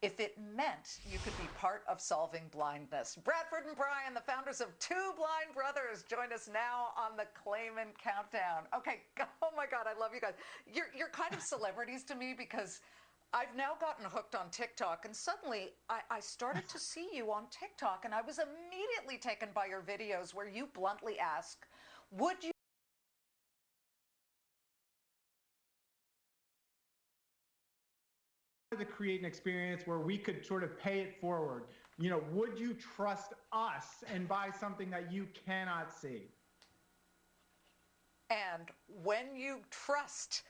if it meant you could be part of solving blindness. Bradford and Brian, the founders of Two Blind Brothers, join us now on the Clayman Countdown. Okay, oh my God, I love you guys. You're kind of celebrities to me because I've now gotten hooked on TikTok, and suddenly I started to see you on TikTok, and I was immediately taken by your videos where you bluntly ask, would you to create an experience where we could sort of pay it forward. You know, would you trust us and buy something that you cannot see? And when you trust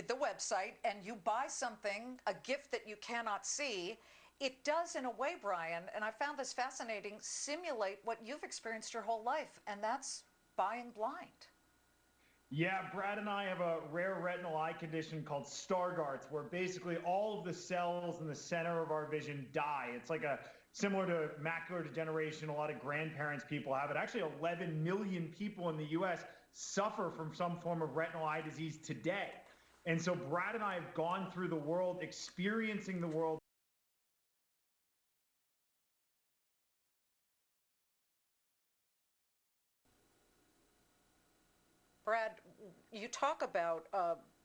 the website and you buy something, a gift that you cannot see, it does in a way, Brian, and I found this fascinating, simulate what you've experienced your whole life, and that's buying blind. Yeah, Brad and I have a rare retinal eye condition called Stargardt's, where basically all of the cells in the center of our vision die. It's like similar to macular degeneration. A lot of grandparents people have it. Actually, 11 million people in the U.S. suffer from some form of retinal eye disease today. And so Brad and I have gone through the world, experiencing the world. Brad, you talk about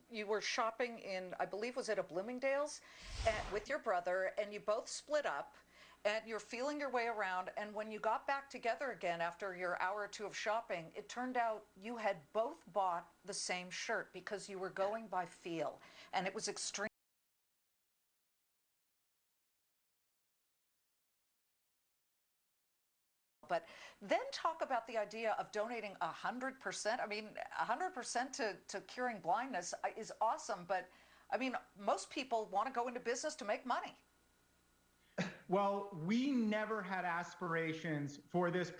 you were shopping in, I believe, was it a Bloomingdale's with your brother, and you both split up, and you're feeling your way around. And when you got back together again after your hour or two of shopping, it turned out you had both bought the same shirt because you were going by feel, and it was extreme. But then talk about the idea of donating 100%. I mean, 100% to curing blindness is awesome. But I mean, most people want to go into business to make money. Well, we never had aspirations for this.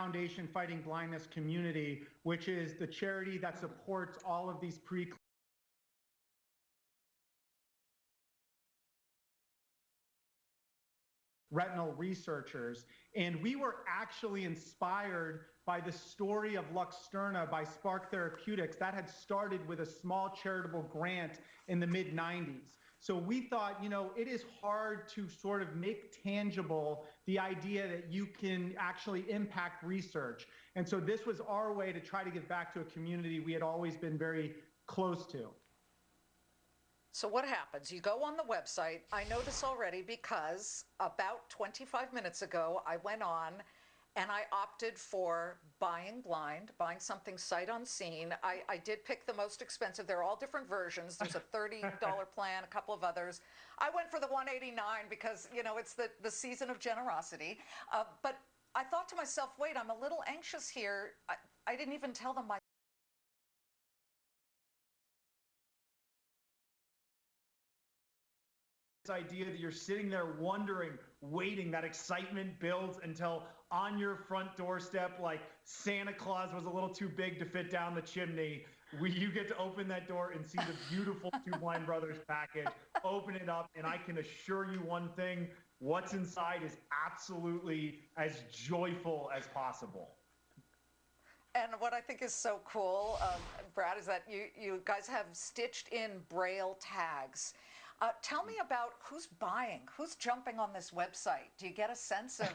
Foundation Fighting Blindness Community, which is the charity that supports all of these retinal researchers. And we were actually inspired by the story of Luxturna by Spark Therapeutics that had started with a small charitable grant in the mid-90s. So we thought, you know, it is hard to sort of make tangible the idea that you can actually impact research. And so this was our way to try to give back to a community we had always been very close to. So what happens? You go on the website. I know this already because about 25 minutes ago, I went on and I opted for buying blind, buying something sight unseen. I did pick the most expensive. They're all different versions. There's a $30 plan, a couple of others. I went for the $189 because, you know, it's the season of generosity. But I thought to myself, wait, I'm a little anxious here. I didn't even tell them my idea that you're sitting there wondering, waiting, that excitement builds until on your front doorstep, like Santa Claus was a little too big to fit down the chimney. You get to open that door and see the beautiful Two Blind Brothers package, open it up, and I can assure you one thing, what's inside is absolutely as joyful as possible. And what I think is so cool, Brad, is that you guys have stitched in Braille tags. Tell me about who's buying, who's jumping on this website. Do you get a sense of